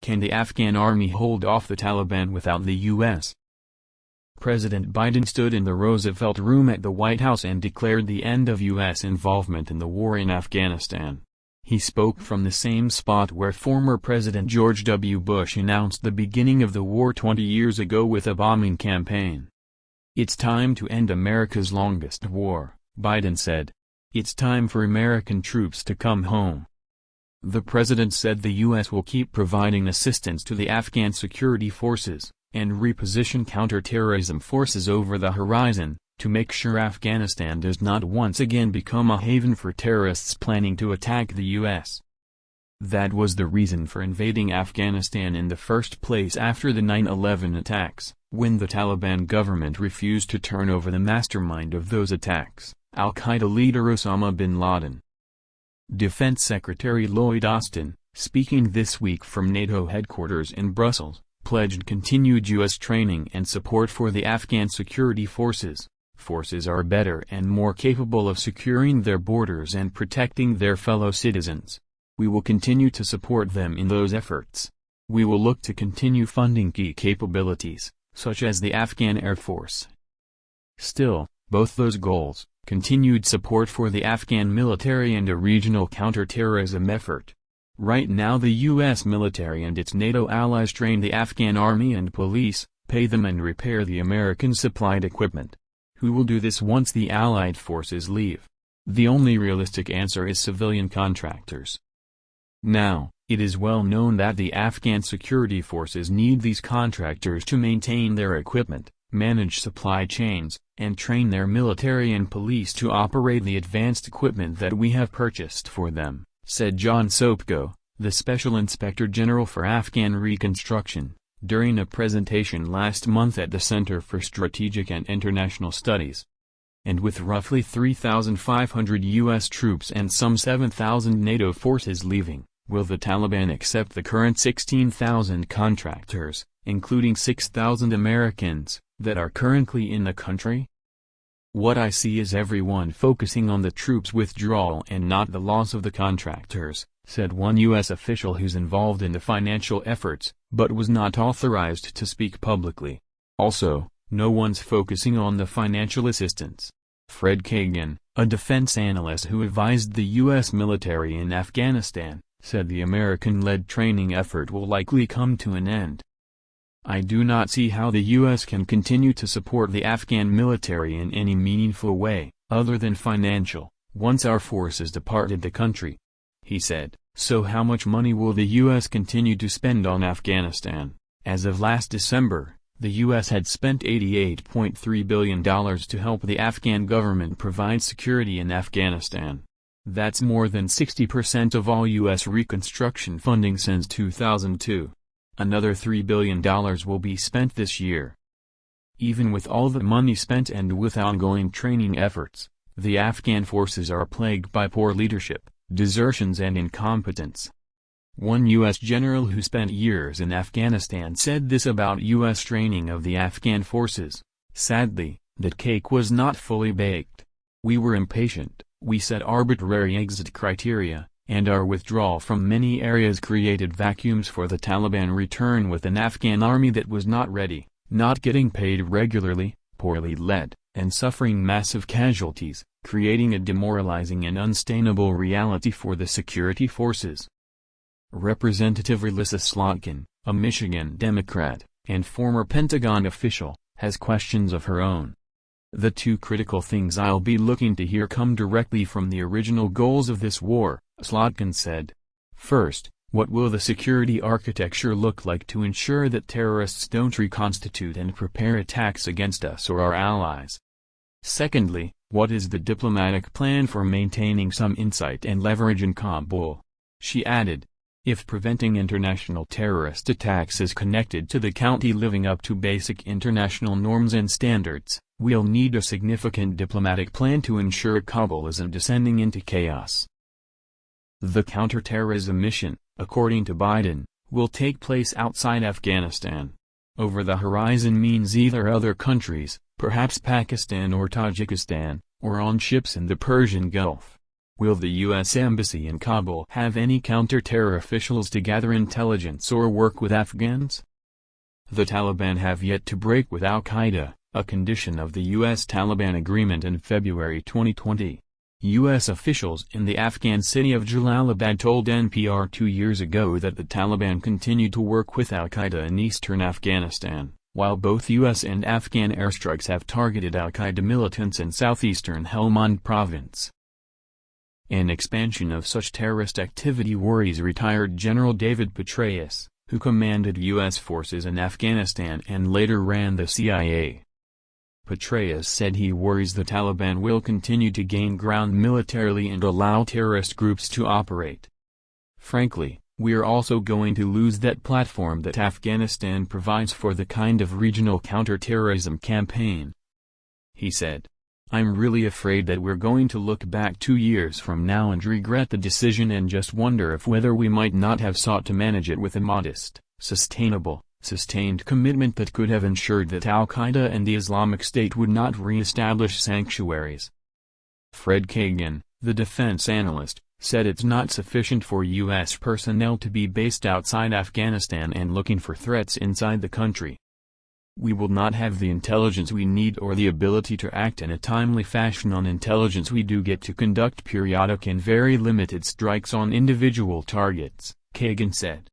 can the Afghan army hold off the Taliban without the U.S.? President Biden stood in the Roosevelt Room at the White House and declared the end of U.S. involvement in the war in Afghanistan. He spoke from the same spot where former President George W. Bush announced the beginning of the war 20 years ago with a bombing campaign. "It's time to end America's longest war," Biden said. "It's time for American troops to come home." The president said the U.S. will keep providing assistance to the Afghan security forces, and reposition counterterrorism forces over the horizon, to make sure Afghanistan does not once again become a haven for terrorists planning to attack the U.S. That was the reason for invading Afghanistan in the first place after the 9/11 attacks, when the Taliban government refused to turn over the mastermind of those attacks, al-Qaeda leader Osama bin Laden. Defense Secretary Lloyd Austin, speaking this week from NATO headquarters in Brussels, pledged continued U.S. training and support for the Afghan security forces. Forces are better and more capable of securing their borders and protecting their fellow citizens. We will continue to support them in those efforts. We will look to continue funding key capabilities, such as the Afghan Air Force. Still, both those goals, continued support for the Afghan military and a regional counterterrorism effort. Right now the U.S. military and its NATO allies train the Afghan army and police, pay them and repair the American-supplied equipment. Who will do this once the Allied forces leave? The only realistic answer is civilian contractors. Now, it is well known that the Afghan security forces need these contractors to maintain their equipment, manage supply chains, and train their military and police to operate the advanced equipment that we have purchased for them, said John Sopko, the Special Inspector General for Afghan Reconstruction, during a presentation last month at the Center for Strategic and International Studies. And with roughly 3,500 U.S. troops and some 7,000 NATO forces leaving, will the Taliban accept the current 16,000 contractors, including 6,000 Americans, that are currently in the country? What I see is everyone focusing on the troops' withdrawal and not the loss of the contractors, said one U.S. official who's involved in the financial efforts, but was not authorized to speak publicly. Also, no one's focusing on the financial assistance. Fred Kagan, a defense analyst who advised the U.S. military in Afghanistan, said the American-led training effort will likely come to an end. I do not see how the U.S. can continue to support the Afghan military in any meaningful way, other than financial, once our forces departed the country. He said, so how much money will the U.S. continue to spend on Afghanistan? As of last December, the U.S. had spent $88.3 billion to help the Afghan government provide security in Afghanistan. That's more than 60% of all U.S. reconstruction funding since 2002. Another $3 billion will be spent this year. Even with all the money spent and with ongoing training efforts, the Afghan forces are plagued by poor leadership, desertions and incompetence. One U.S. general who spent years in Afghanistan said this about U.S. training of the Afghan forces: sadly, that cake was not fully baked. We were impatient, we set arbitrary exit criteria, and our withdrawal from many areas created vacuums for the Taliban return with an Afghan army that was not ready, not getting paid regularly, poorly led, and suffering massive casualties, creating a demoralizing and unsustainable reality for the security forces. Representative Elissa Slotkin, a Michigan Democrat, and former Pentagon official, has questions of her own. The two critical things I'll be looking to hear come directly from the original goals of this war, Slotkin said. First, what will the security architecture look like to ensure that terrorists don't reconstitute and prepare attacks against us or our allies? Secondly, what is the diplomatic plan for maintaining some insight and leverage in Kabul? She added, if preventing international terrorist attacks is connected to the county living up to basic international norms and standards, we'll need a significant diplomatic plan to ensure Kabul isn't descending into chaos. The counterterrorism mission, according to Biden, will take place outside Afghanistan. Over the horizon means either other countries, perhaps Pakistan or Tajikistan, or on ships in the Persian Gulf. Will the U.S. Embassy in Kabul have any counter-terror officials to gather intelligence or work with Afghans? The Taliban have yet to break with al-Qaeda, a condition of the U.S.-Taliban agreement in February 2020. U.S. officials in the Afghan city of Jalalabad told NPR 2 years ago that the Taliban continued to work with al-Qaeda in eastern Afghanistan, while both U.S. and Afghan airstrikes have targeted al-Qaeda militants in southeastern Helmand province. An expansion of such terrorist activity worries retired General David Petraeus, who commanded U.S. forces in Afghanistan and later ran the CIA. Petraeus said he worries the Taliban will continue to gain ground militarily and allow terrorist groups to operate. Frankly, we're also going to lose that platform that Afghanistan provides for the kind of regional counterterrorism campaign, he said. I'm really afraid that we're going to look back 2 years from now and regret the decision and just wonder if whether we might not have sought to manage it with a modest, sustained commitment that could have ensured that al-Qaeda and the Islamic State would not re-establish sanctuaries. Fred Kagan, the defense analyst, said it's not sufficient for U.S. personnel to be based outside Afghanistan and looking for threats inside the country. We will not have the intelligence we need or the ability to act in a timely fashion on intelligence we do get to conduct periodic and very limited strikes on individual targets, Kagan said.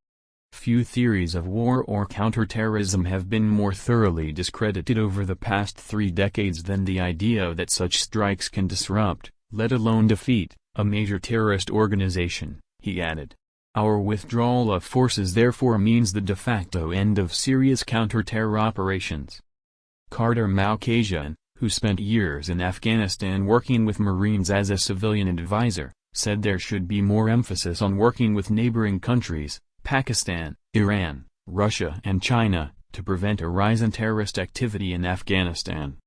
Few theories of war or counterterrorism have been more thoroughly discredited over the past 3 decades than the idea that such strikes can disrupt, let alone defeat, a major terrorist organization, he added. Our withdrawal of forces therefore means the de facto end of serious counter-terror operations. Carter Malkasian, who spent years in Afghanistan working with Marines as a civilian advisor, said there should be more emphasis on working with neighboring countries, Pakistan, Iran, Russia and China, to prevent a rise in terrorist activity in Afghanistan.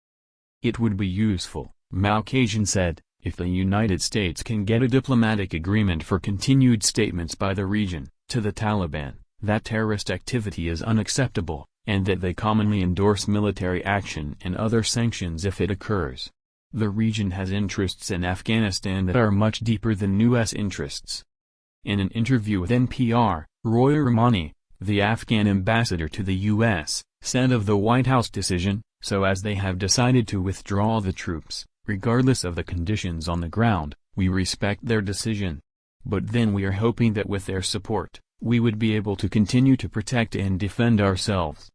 It would be useful, Malkasian said, if the United States can get a diplomatic agreement for continued statements by the region, to the Taliban, that terrorist activity is unacceptable, and that they commonly endorse military action and other sanctions if it occurs. The region has interests in Afghanistan that are much deeper than U.S. interests. In an interview with NPR, Roy Rahmani, the Afghan ambassador to the U.S., said of the White House decision, so as they have decided to withdraw the troops, regardless of the conditions on the ground, we respect their decision. But then we are hoping that with their support, we would be able to continue to protect and defend ourselves.